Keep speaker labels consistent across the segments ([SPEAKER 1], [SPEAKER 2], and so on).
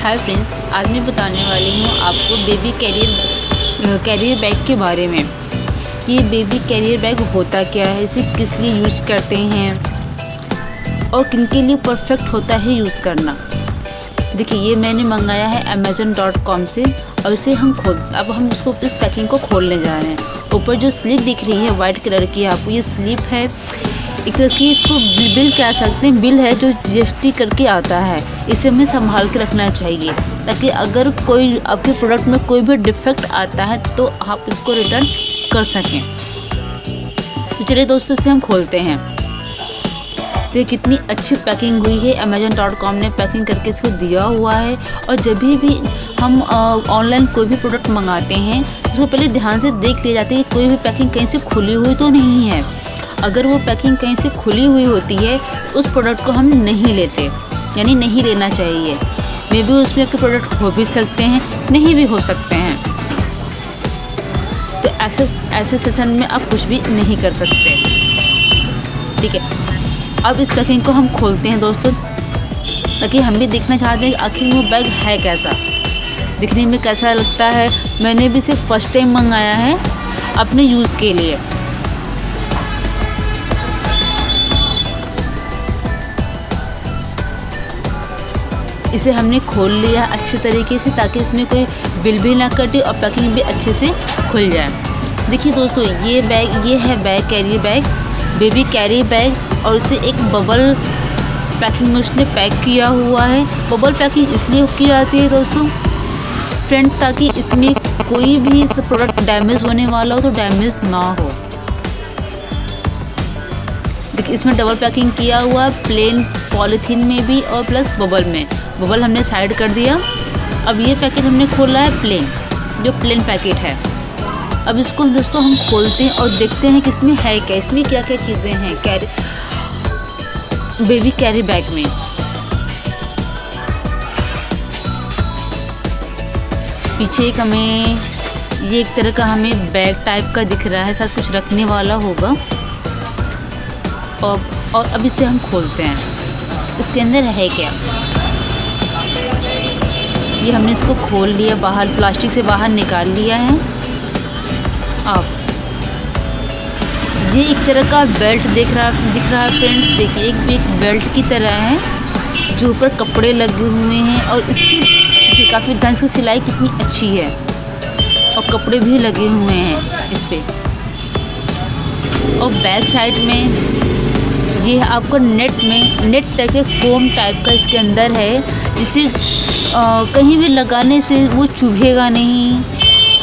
[SPEAKER 1] Hi friends, आज मैं बताने वाली हूँ आपको बेबी कैरियर बैग के बारे में कि बेबी कैरियर बैग होता क्या है, इसे किस लिए यूज़ करते हैं और किन के लिए परफेक्ट होता है यूज़ करना। देखिए, ये मैंने मंगाया है amazon.com से और इसे अब हम इसको इस पैकिंग को खोलने जा रहे हैं। ऊपर जो स्लिप दिख रही है वाइट कलर की, आपको ये स्लिप है एक तरह की, इसको बिल कह सकते हैं। बिल है जो GST करके आता है। इसे हमें संभाल के रखना चाहिए ताकि अगर कोई आपके प्रोडक्ट में कोई भी डिफेक्ट आता है तो आप इसको रिटर्न कर सकें। तो चलिए दोस्तों, इसे हम खोलते हैं। तो ये कितनी अच्छी पैकिंग हुई है, amazon.com ने पैकिंग करके इसको दिया हुआ है। और जब भी हम ऑनलाइन कोई भी प्रोडक्ट मंगाते हैं उसको पहले ध्यान से देख लिया जाता है कि कोई भी पैकिंग कहीं से खुली हुई तो नहीं है। अगर वो पैकिंग कहीं से खुली हुई होती है उस प्रोडक्ट को हम नहीं लेते, यानी नहीं लेना चाहिए। मे बी उसमें आपके प्रोडक्ट हो भी सकते हैं, नहीं भी हो सकते हैं। तो ऐसे सेशन में आप कुछ भी नहीं कर सकते। ठीक है, अब इस पैकिंग को हम खोलते हैं दोस्तों, ताकि हम भी देखना चाहते हैं कि आखिर वो बैग है कैसा, दिखने में कैसा लगता है। मैंने भी सिर्फ फर्स्ट टाइम मंगाया है अपने यूज़ के लिए। इसे हमने खोल लिया अच्छे तरीके से ताकि इसमें कोई बिल भी ना कटे और पैकिंग भी अच्छे से खुल जाए। देखिए दोस्तों, ये है bag carry bag, baby carry bag, और इसे एक बबल पैकिंग में उसने पैक किया हुआ है। बबल पैकिंग इसलिए की जाती है दोस्तों फ्रेंड, ताकि इसमें कोई भी प्रोडक्ट डैमेज होने वाला हो तो डैमेज ना हो। देखिए, इसमें डबल पैकिंग किया हुआ है, प्लेन पॉलीथीन में भी और प्लस बबल में। बबल हमने साइड कर दिया। अब ये पैकेट हमने खोला है प्लेन, जो प्लेन पैकेट है। अब इसको दोस्तों हम खोलते हैं और देखते हैं कि इसमें है क्या, इसमें क्या क्या चीज़ें हैं बेबी कैरी बैग में। पीछे ये एक तरह का हमें बैग टाइप का दिख रहा है, सब कुछ रखने वाला होगा। और अब इसे हम खोलते हैं, इसके अंदर है क्या। ये हमने इसको खोल लिया, बाहर प्लास्टिक से बाहर निकाल लिया है। अब ये एक तरह का बेल्ट दिख रहा है फ्रेंड्स। देखिए, एक बेल्ट की तरह है जो ऊपर कपड़े लगे हुए हैं और इसकी काफ़ी ढंग से सिलाई कितनी अच्छी है और कपड़े भी लगे हुए हैं इस पे। और बैक साइड में ये आपको नेट टाइप के फोम टाइप का इसके अंदर है, जिसे कहीं भी लगाने से वो चुभेगा नहीं,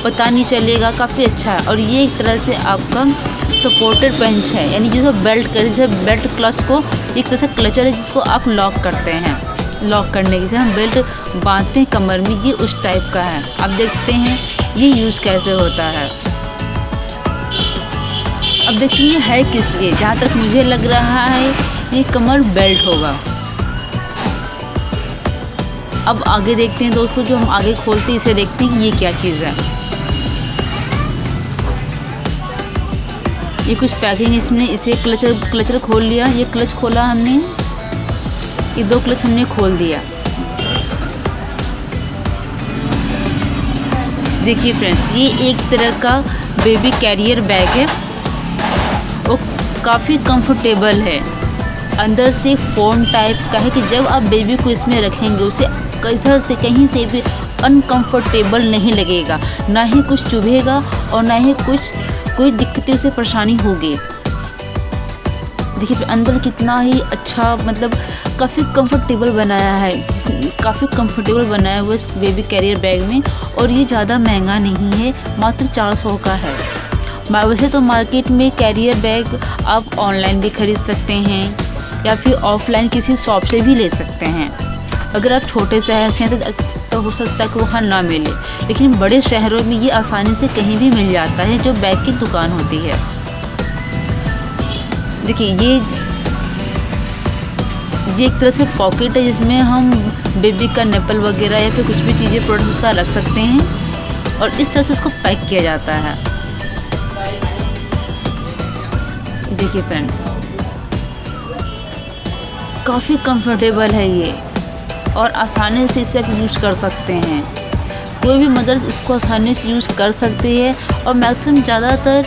[SPEAKER 1] पता नहीं चलेगा, काफ़ी अच्छा है। और ये एक तरह से आपका सपोर्टेड बेंच है, यानी जिसको बेल्ट कर, जैसे बेल्ट क्लच को एक तरह से क्लचर है जिसको आप लॉक करते हैं। लॉक करने के से हम बेल्ट बांधते हैं कमर में, ये उस टाइप का है। आप देखते हैं ये यूज़ कैसे होता है। अब देखिए, ये है किस लिए। जहाँ तक मुझे लग रहा है ये कमर बेल्ट होगा। अब आगे देखते हैं दोस्तों, जो हम आगे खोलते हैं इसे देखते हैं कि ये क्या चीज़ है। ये कुछ पैकिंग, इसमें इसे क्लचर खोल लिया। ये क्लच खोला हमने, ये 2 क्लच हमने खोल दिया। देखिए फ्रेंड्स, ये एक तरह का बेबी कैरियर बैग है, वो काफ़ी कंफर्टेबल है। अंदर से फोम टाइप का है कि जब आप बेबी को इसमें रखेंगे उसे इधर से कहीं से भी अनकंफर्टेबल नहीं लगेगा, ना ही कुछ चुभेगा और ना ही कोई दिक्कतों से परेशानी होगी। देखिए अंदर कितना ही अच्छा, मतलब काफ़ी कंफर्टेबल बनाया है, काफ़ी कंफर्टेबल बनाया हुआ इस बेबी कैरियर बैग में। और ये ज़्यादा महंगा नहीं है, मात्र 400 का है। वैसे तो मार्केट में कैरियर बैग आप ऑनलाइन भी खरीद सकते हैं या फिर ऑफलाइन किसी शॉप से भी ले सकते हैं। अगर आप छोटे शहर से हैं तो हो सकता है कि वहाँ ना मिले, लेकिन बड़े शहरों में ये आसानी से कहीं भी मिल जाता है जो बैग की दुकान होती है। देखिए, ये एक तरह से पॉकेट है जिसमें हम बेबी का निप्पल वगैरह या फिर कुछ भी चीज़ें प्रोडक्ट उसका रख सकते हैं और इस तरह से इसको पैक किया जाता है। देखिए फ्रेंड्स, काफ़ी कंफर्टेबल है ये। और आसानी से इसे आप यूज कर सकते हैं। कोई भी मदर्स इसको आसानी से यूज़ कर सकती है। और मैक्सिमम ज़्यादातर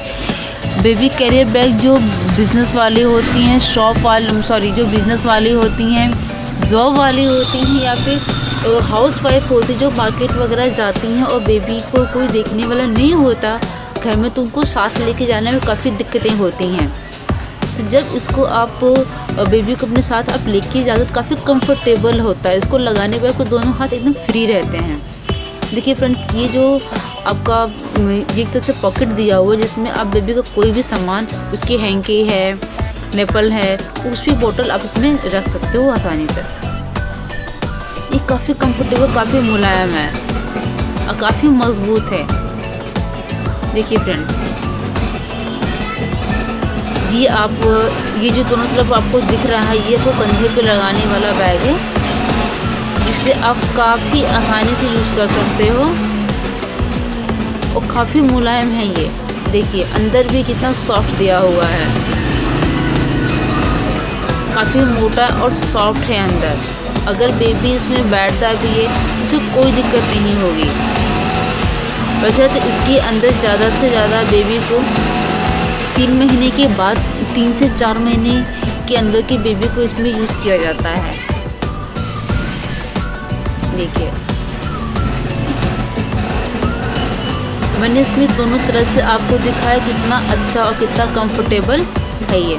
[SPEAKER 1] बेबी कैरियर बैग जो बिज़नेस वाली होती हैं, जो बिज़नेस वाली होती हैं, जॉब वाली होती हैं, या फिर हाउस वाइफ होती है जो मार्केट वगैरह जाती हैं और बेबी को कोई देखने वाला नहीं होता घर में, तो उनको साथ लेके जाने में काफ़ी दिक्कतें होती हैं। तो जब इसको आप बेबी को अपने साथ आप लेके जाते तो काफ़ी कंफर्टेबल होता है। इसको लगाने पर आपको दोनों हाथ एकदम फ्री रहते हैं। देखिए फ्रेंड्स, ये जो आपका एक तरह से पॉकेट दिया हुआ है जिसमें आप बेबी का कोई भी सामान, उसकी हैंकी है, नेपल है, उस भी बोतल आप इसमें रख सकते हो आसानी से। ये काफ़ी कंफर्टेबल, काफ़ी मुलायम है और काफ़ी मजबूत है। देखिए फ्रेंड्स, ये जो दोनों तरफ आपको दिख रहा है, ये तो कंधे पे लगाने वाला बैग है जिससे आप काफ़ी आसानी से यूज़ कर सकते हो और काफ़ी मुलायम है ये। देखिए अंदर भी कितना सॉफ्ट दिया हुआ है, काफ़ी मोटा और सॉफ्ट है अंदर। अगर बेबी इसमें बैठता भी है तो कोई दिक्कत नहीं होगी। वैसे तो इसके अंदर ज़्यादा से ज़्यादा बेबी को 3 महीने के बाद 3 से 4 महीने के अंदर की बेबी को इसमें यूज़ किया जाता है। देखिए मैंने इसमें दोनों तरह से आपको दिखाया कितना अच्छा और कितना कंफर्टेबल है ये।